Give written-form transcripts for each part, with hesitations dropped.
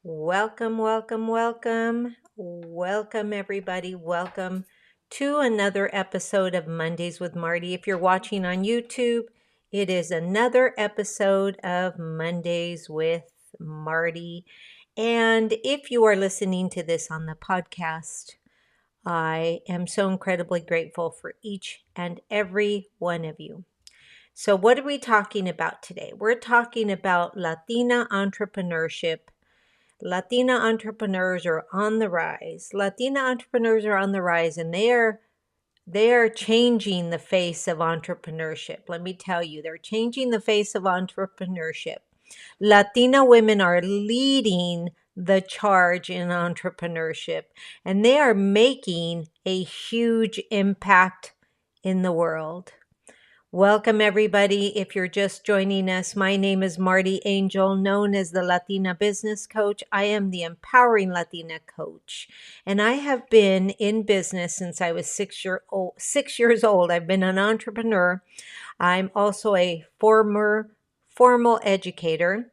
Welcome, welcome, welcome. Welcome, everybody. Welcome to another episode of Mondays with Marty. If you're watching on YouTube, it is another episode of Mondays with Marty. And if you are listening to this on the podcast, I am so incredibly grateful for each and every one of you. So, what are we talking about today? We're talking about Latina entrepreneurship. Latina entrepreneurs are on the rise. Latina entrepreneurs are on the rise, and they are changing the face of entrepreneurship. Let me tell you, they're changing the face of entrepreneurship. Latina women are leading the charge in entrepreneurship, and they are making a huge impact in the world. Welcome, everybody. If you're just joining us, my name is Marty Angel, known as the Latina Business Coach. I am the Empowering Latina Coach, and I have been in business since I was 6 years old. I've been an entrepreneur. I'm also a formal educator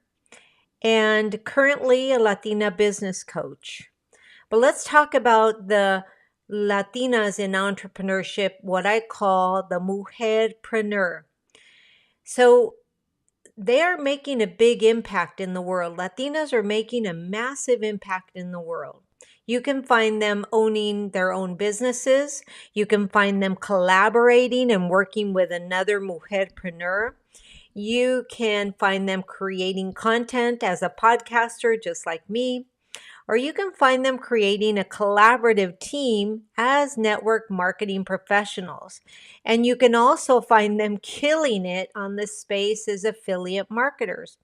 and currently a Latina business coach. But let's talk about the Latinas in entrepreneurship, what I call the mujerpreneur. So they are making a big impact in the world. Latinas are making a massive impact in the world. You can find them owning their own businesses. You can find them collaborating and working with another mujerpreneur. You can find them creating content as a podcaster, just like me. Or you can find them creating a collaborative team as network marketing professionals. And you can also find them killing it on this space as affiliate marketers.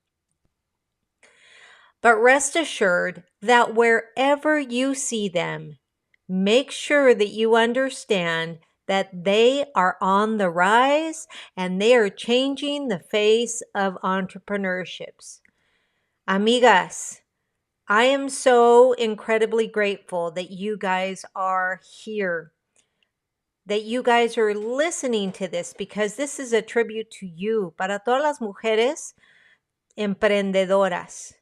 But rest assured that wherever you see them, make sure that you understand that they are on the rise and they are changing the face of entrepreneurships. Amigas, I am so incredibly grateful that you guys are here, that you guys are listening to this, because this is a tribute to you, para todas las mujeres emprendedoras.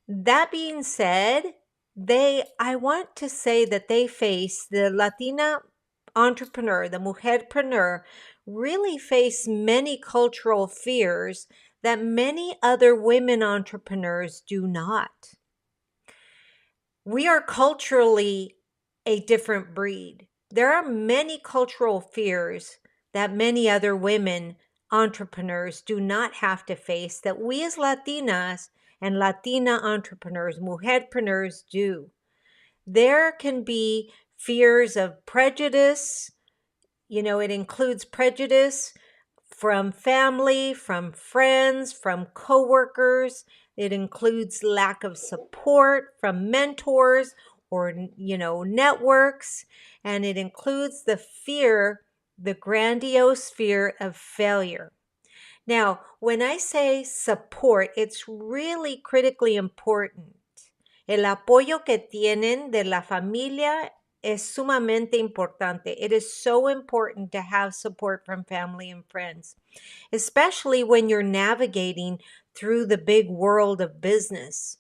That being said, I want to say that the Latina entrepreneur, the mujerpreneur, really face many cultural fears that many other women entrepreneurs do not. We are culturally a different breed. There are many cultural fears that many other women entrepreneurs do not have to face that we as Latinas and Latina entrepreneurs, mujerpreneurs, do. There can be fears of prejudice. It includes prejudice from family, from friends, from coworkers. It includes lack of support from mentors or, networks. And it includes the grandiose fear of failure. Now, when I say support, it's really critically important. El apoyo que tienen de la familia es sumamente importante. It is so important to have support from family and friends, especially when you're navigating through the big world of business.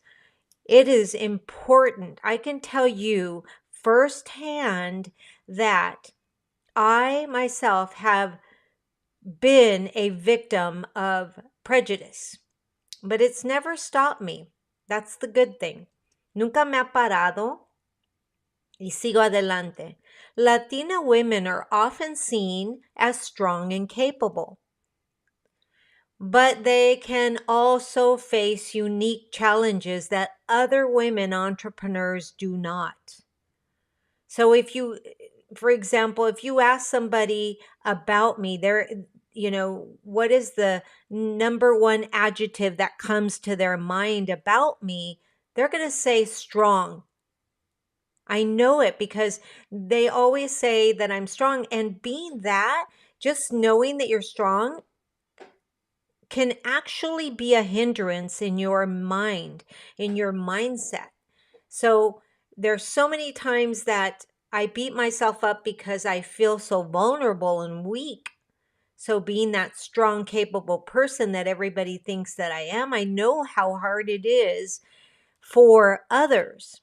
It is important. I can tell you firsthand that I myself have been a victim of prejudice, but it's never stopped me. That's the good thing. Nunca me ha parado y sigo adelante. Latina women are often seen as strong and capable, but they can also face unique challenges that other women entrepreneurs do not. So for example, if you ask somebody about me, what is the number one adjective that comes to their mind about me? They're going to say strong. I know it because they always say that I'm strong. And being that, just knowing that you're strong can actually be a hindrance in your mind, in your mindset. So there's so many times that I beat myself up because I feel so vulnerable and weak. So being that strong, capable person that everybody thinks that I am, I know how hard it is for others.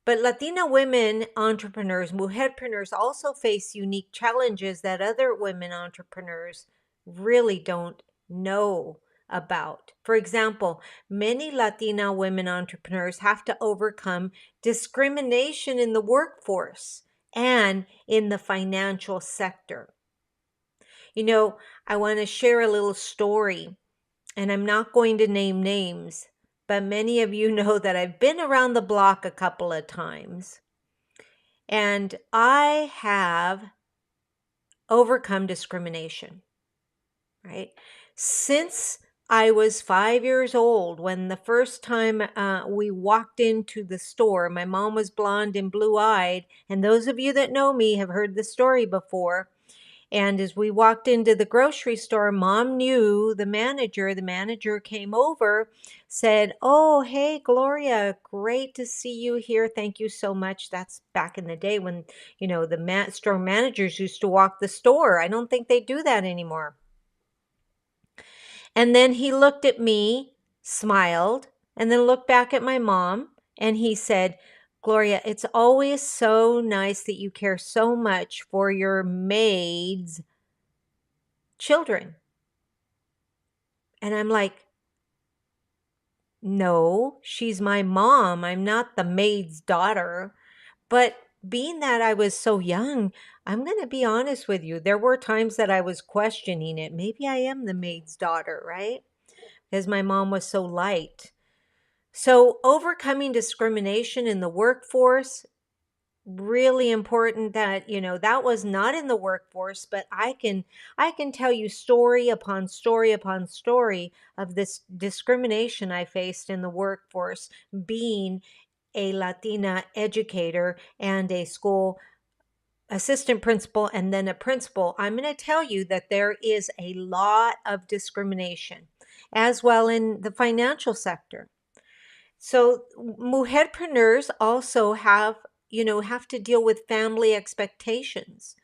But Latina women entrepreneurs, mujerpreneurs, also face unique challenges that other women entrepreneurs really don't know about. For example, many Latina women entrepreneurs have to overcome discrimination in the workforce and in the financial sector. You know, I want to share a little story, and I'm not going to name names, but many of you know that I've been around the block a couple of times. And I have overcome discrimination, right? Since I was 5 years old, when the first time we walked into the store, my mom was blonde and blue eyed. And those of you that know me have heard the story before. And as we walked into the grocery store, mom knew the manager. The manager came over, said, "Oh, hey, Gloria, great to see you here. Thank you so much." That's back in the day when, the store managers used to walk the store. I don't think they do that anymore. And then he looked at me, smiled, and then looked back at my mom, and he said, "Gloria, it's always so nice that you care so much for your maids' children." And I'm like, "No, she's my mom. I'm not the maid's daughter." But being that I was so young, I'm going to be honest with you. There were times that I was questioning it. Maybe I am the maid's daughter, right? Because my mom was so light. So overcoming discrimination in the workforce, really important that that was not in the workforce, but I can tell you story upon story upon story of this discrimination I faced in the workforce, being a Latina educator and a school assistant principal and then a principal. I'm going to tell you that there is a lot of discrimination as well in the financial sector. So mujerpreneurs also have to deal with family expectations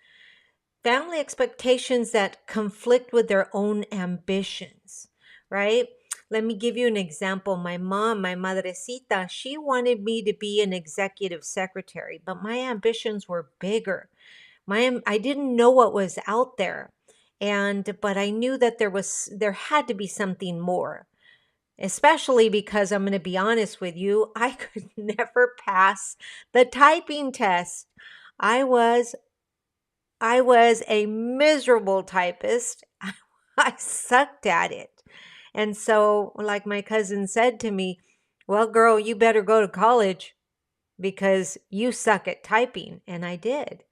that conflict with their own ambitions, right? Let me give you an example. My mom, my madrecita, she wanted me to be an executive secretary, but my ambitions were bigger. I didn't know what was out there. But I knew that there had to be something more. Especially because I'm going to be honest with you, I could never pass the typing test. I was I was a miserable typist. I sucked at it. And so, like my cousin said to me, "Well, girl, you better go to college because you suck at typing." And I did.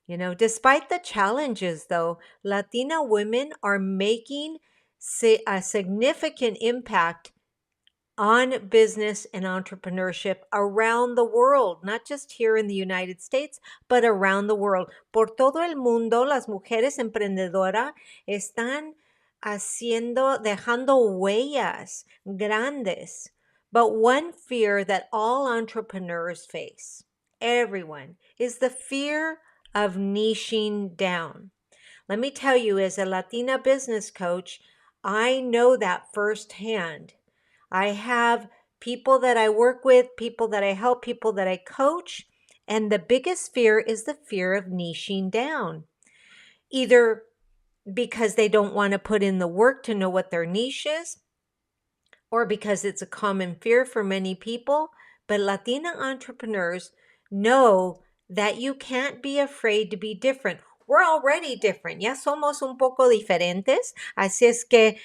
Despite the challenges, though, Latina women are making a significant impact on business and entrepreneurship around the world, not just here in the United States, but around the world. Por todo el mundo, las mujeres emprendedoras están dejando huellas grandes. But one fear that all entrepreneurs face, everyone, is the fear of niching down. Let me tell you, as a Latina business coach, I know that firsthand. I have people that I work with, people that I help, people that I coach, and the biggest fear is the fear of niching down. Either because they don't want to put in the work to know what their niche is, or because it's a common fear for many people. But Latina entrepreneurs know that you can't be afraid to be different. We're already different. Ya somos un poco diferentes. Así es que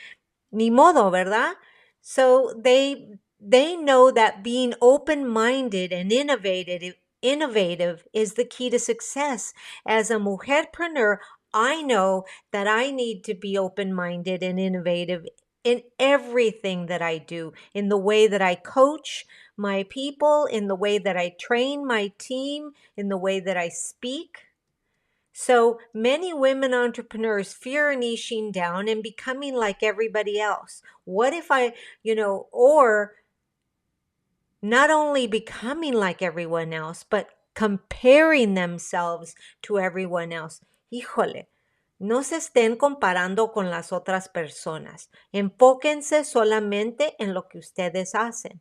ni modo, ¿verdad? So they know that being open-minded and innovative is the key to success. As a mujerpreneur, I know that I need to be open-minded and innovative in everything that I do, in the way that I coach my people, in the way that I train my team, in the way that I speak. So many women entrepreneurs fear niching down and becoming like everybody else. What if or not only becoming like everyone else, but comparing themselves to everyone else? Híjole, no se estén comparando con las otras personas. Enfóquense solamente en lo que ustedes hacen.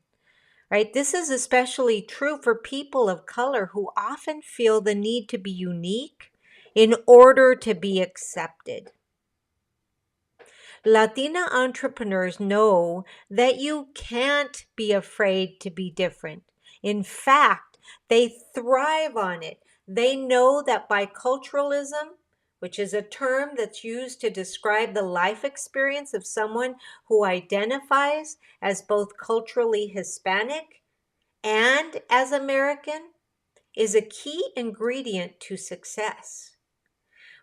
right? This is especially true for people of color who often feel the need to be unique in order to be accepted. Latina entrepreneurs know that you can't be afraid to be different. In fact, they thrive on it. They know that biculturalism, which is a term that's used to describe the life experience of someone who identifies as both culturally Hispanic and as American, is a key ingredient to success.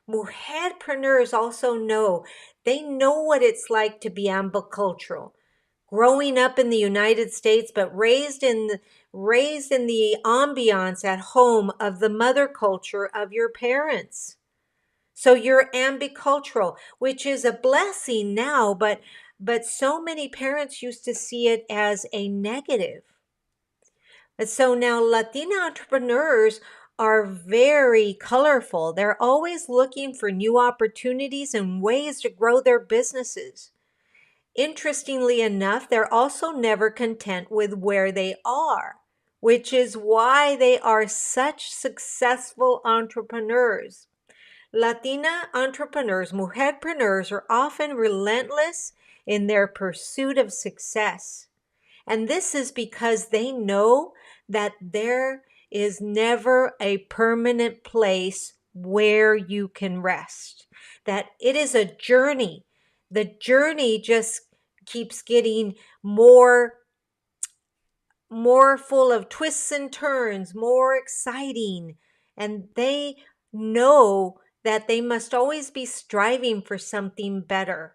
Mujerpreneurs also know, they know what it's like to be ambicultural. Growing up in the United States, but raised in the ambiance at home of the mother culture of your parents. So you're ambicultural, which is a blessing now, but so many parents used to see it as a negative. And so now Latina entrepreneurs are very colorful. They're always looking for new opportunities and ways to grow their businesses. Interestingly enough, they're also never content with where they are, which is why they are such successful entrepreneurs. Latina entrepreneurs, mujerpreneurs, are often relentless in their pursuit of success. And this is because they know that there is never a permanent place where you can rest, that it is a journey. The journey just keeps getting more full of twists and turns, more exciting. And they know that they must always be striving for something better.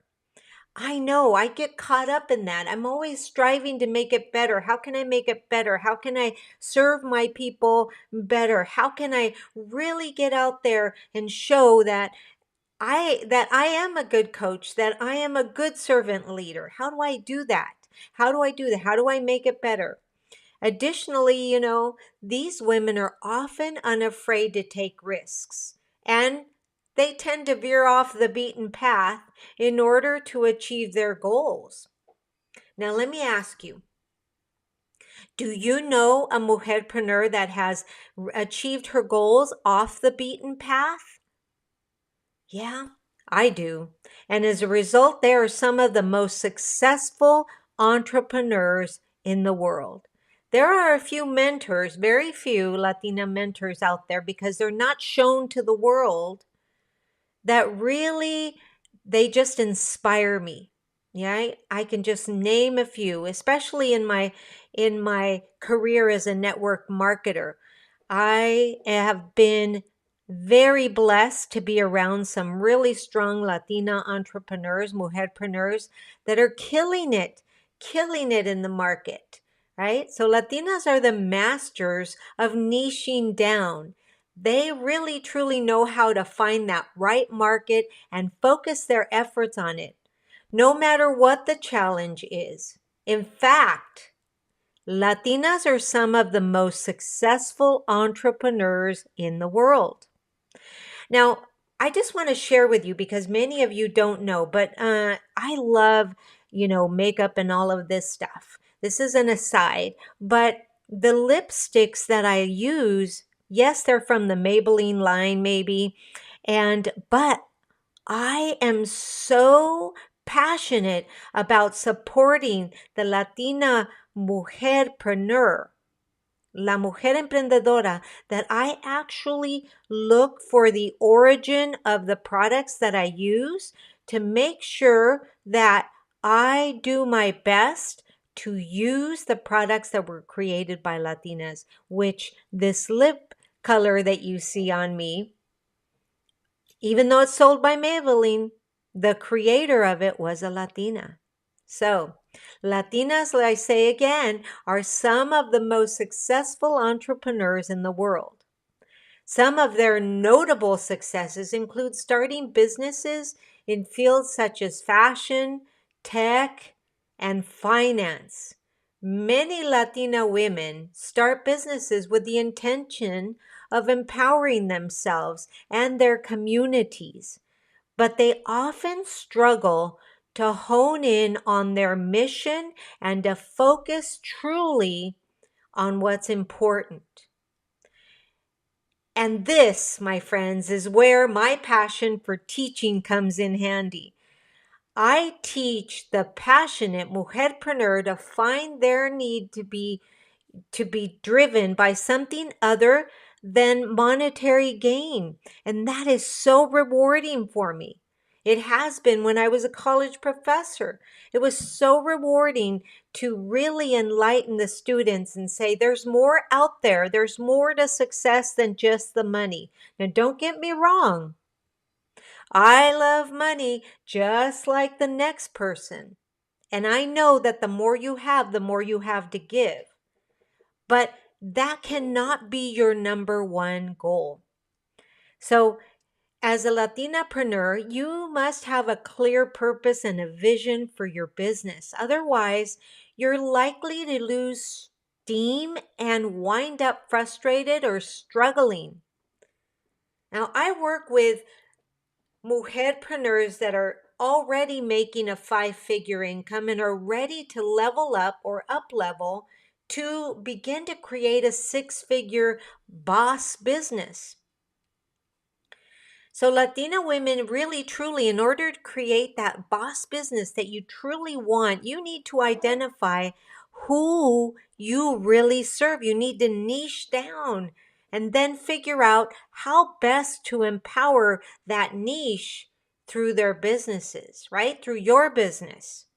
I know, I get caught up in that. I'm always striving to make it better. How can I make it better? How can I serve my people better? How can I really get out there and show that I am a good coach, that I am a good servant leader? How do I do that? How do I do that? How do I make it better? Additionally, these women are often unafraid to take risks, and they tend to veer off the beaten path in order to achieve their goals. Now, let me ask you, do you know a mujerpreneur that has achieved her goals off the beaten path? Yeah, I do. And as a result, they are some of the most successful entrepreneurs in the world. There are a few mentors, very few Latina mentors out there, because they're not shown to the world, that really, they just inspire me. Yeah, I can just name a few, especially in my career as a network marketer. I have been very blessed to be around some really strong Latina entrepreneurs, mujerpreneurs, that are killing it in the market, right? So Latinas are the masters of niching down. They really truly know how to find that right market and focus their efforts on it, no matter what the challenge is. In fact, Latinas are some of the most successful entrepreneurs in the world. Now, I just want to share with you, because many of you don't know, but I love, makeup and all of this stuff. This is an aside, but the lipsticks that I use, yes, they're from the Maybelline line maybe, but I am so passionate about supporting the Latina mujerpreneur, la mujer emprendedora, that I actually look for the origin of the products that I use to make sure that I do my best to use the products that were created by Latinas, which this lip color that you see on me, even though it's sold by Maybelline, the creator of it was a Latina. So, Latinas, like I say again, are some of the most successful entrepreneurs in the world. Some of their notable successes include starting businesses in fields such as fashion, tech, and finance. Many Latina women start businesses with the intention of empowering themselves and their communities, but they often struggle to hone in on their mission and to focus truly on what's important. And this, my friends, is where my passion for teaching comes in handy. I teach the passionate mujerpreneur to find their need to be driven by something other than monetary gain. And that is so rewarding for me. It has been when I was a college professor. It was so rewarding to really enlighten the students and say, there's more out there. There's more to success than just the money. Now, don't get me wrong. I love money just like the next person. And I know that the more you have, the more you have to give. But that cannot be your number one goal. So, as a Latinapreneur, you must have a clear purpose and a vision for your business. Otherwise, you're likely to lose steam and wind up frustrated or struggling. Now, I work with mujerpreneurs that are already making a 5-figure income and are ready to level up or up level to begin to create a 6-figure boss business. So Latina women really, truly, in order to create that boss business that you truly want, you need to identify who you really serve. You need to niche down and then figure out how best to empower that niche through their businesses, right? Through your business.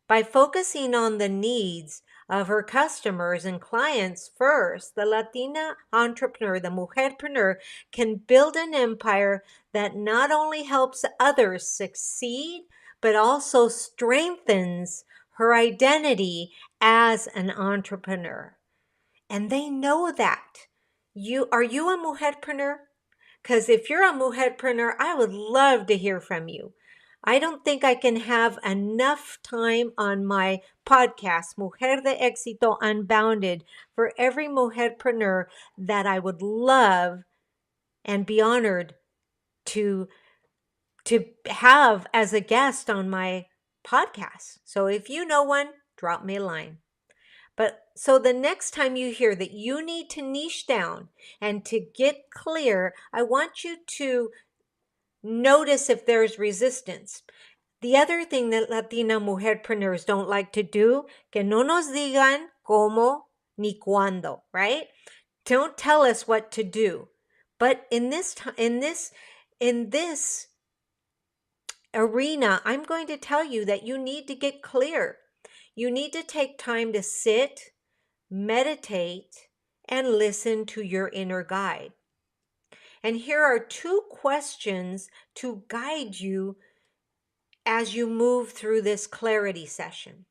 By focusing on the needs of her customers and clients first, the Latina entrepreneur, the mujerpreneur, can build an empire that not only helps others succeed, but also strengthens her identity as an entrepreneur. And they know that. Are you a mujerpreneur? Because if you're a mujerpreneur, I would love to hear from you. I don't think I can have enough time on my podcast, Mujer de Éxito Unbounded, for every mujerpreneur that I would love and be honored to have as a guest on my podcast. So if you know one, drop me a line. But so the next time you hear that you need to niche down and to get clear, I want you to notice if there's resistance. The other thing that Latina mujerpreneurs don't like to do, que no nos digan cómo ni cuándo, right? Don't tell us what to do. But in this arena, I'm going to tell you that you need to get clear. You need to take time to sit, meditate, and listen to your inner guide. And here are 2 questions to guide you as you move through this clarity session.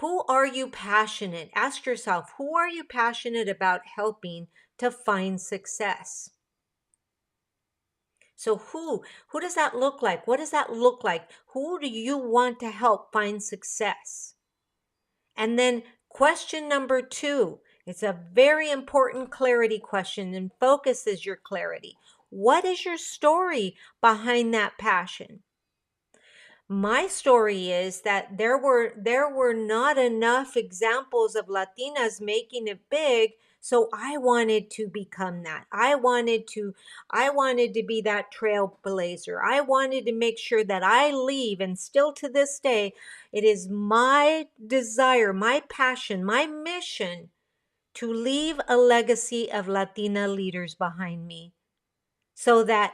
Who are you passionate? Ask yourself, who are you passionate about helping to find success? So who does that look like? What does that look like? Who do you want to help find success? And then question number 2, it's a very important clarity question and focuses your clarity. What is your story behind that passion? My story is that there were not enough examples of Latinas making it big, so I wanted to become that. I wanted to be that trailblazer. I wanted to make sure that I leave, and still to this day, it is my desire, my passion, my mission to leave a legacy of Latina leaders behind me, so that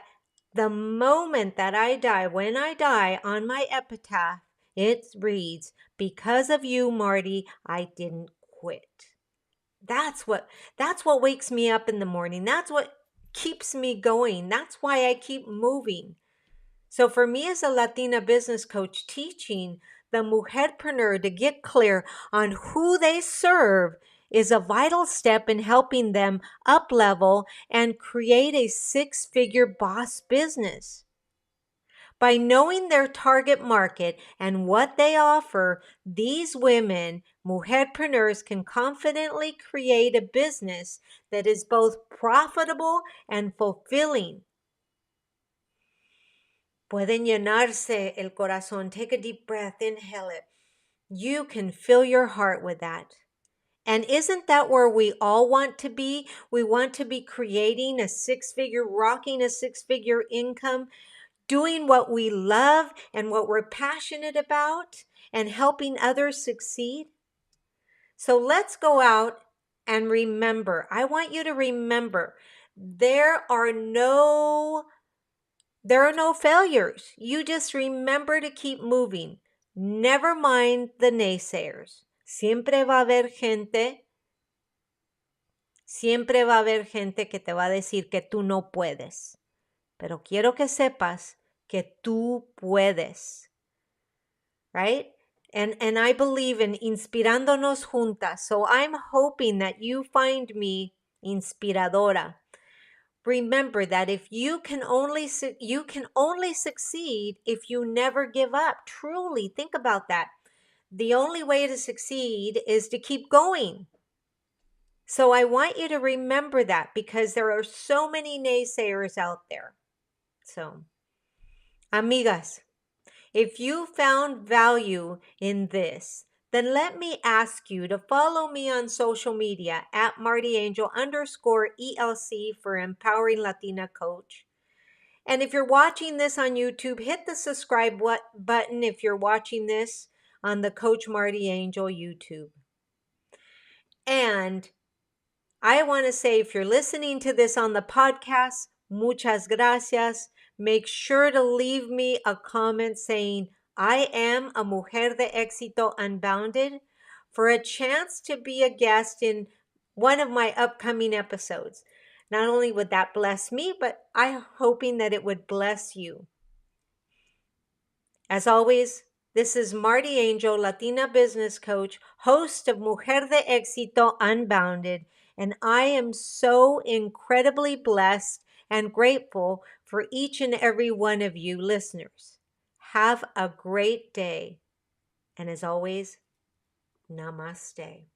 the moment that I die, when I die, on my epitaph, it reads, "Because of you, Marty, I didn't quit." That's what wakes me up in the morning. That's what keeps me going. That's why I keep moving. So for me as a Latina business coach, teaching the mujerpreneur to get clear on who they serve is a vital step in helping them up level and create a 6-figure boss business. By knowing their target market and what they offer, these women, mujerpreneurs, can confidently create a business that is both profitable and fulfilling. Pueden llenarse el corazón. Take a deep breath, inhale it. You can fill your heart with that. And isn't that where we all want to be? We want to be creating rocking a six-figure income, doing what we love and what we're passionate about, and helping others succeed. So let's go out and remember. I want you to remember there are no failures. You just remember to keep moving. Never mind the naysayers. Siempre va a haber gente que te va a decir que tú no puedes. Pero quiero que sepas que tú puedes. Right? And I believe in inspirándonos juntas. So I'm hoping that you find me inspiradora. Remember that if you can only succeed if you never give up. Truly, think about that. The only way to succeed is to keep going. So I want you to remember that because there are so many naysayers out there. So, amigas, if you found value in this, then let me ask you to follow me on social media at MartyAngel_ELC for Empowering Latina Coach. And if you're watching this on YouTube, hit the subscribe button if you're watching this on the Coach Marty Angel YouTube. And I want to say, if you're listening to this on the podcast, muchas gracias. Make sure to leave me a comment saying, I am a Mujer de Éxito Unbounded, for a chance to be a guest in one of my upcoming episodes. Not only would that bless me, but I'm hoping that it would bless you. As always, this is Marty Angel, Latina business coach, host of Mujer de Éxito Unbounded, and I am so incredibly blessed and grateful for each and every one of you listeners. Have a great day. And as always, namaste.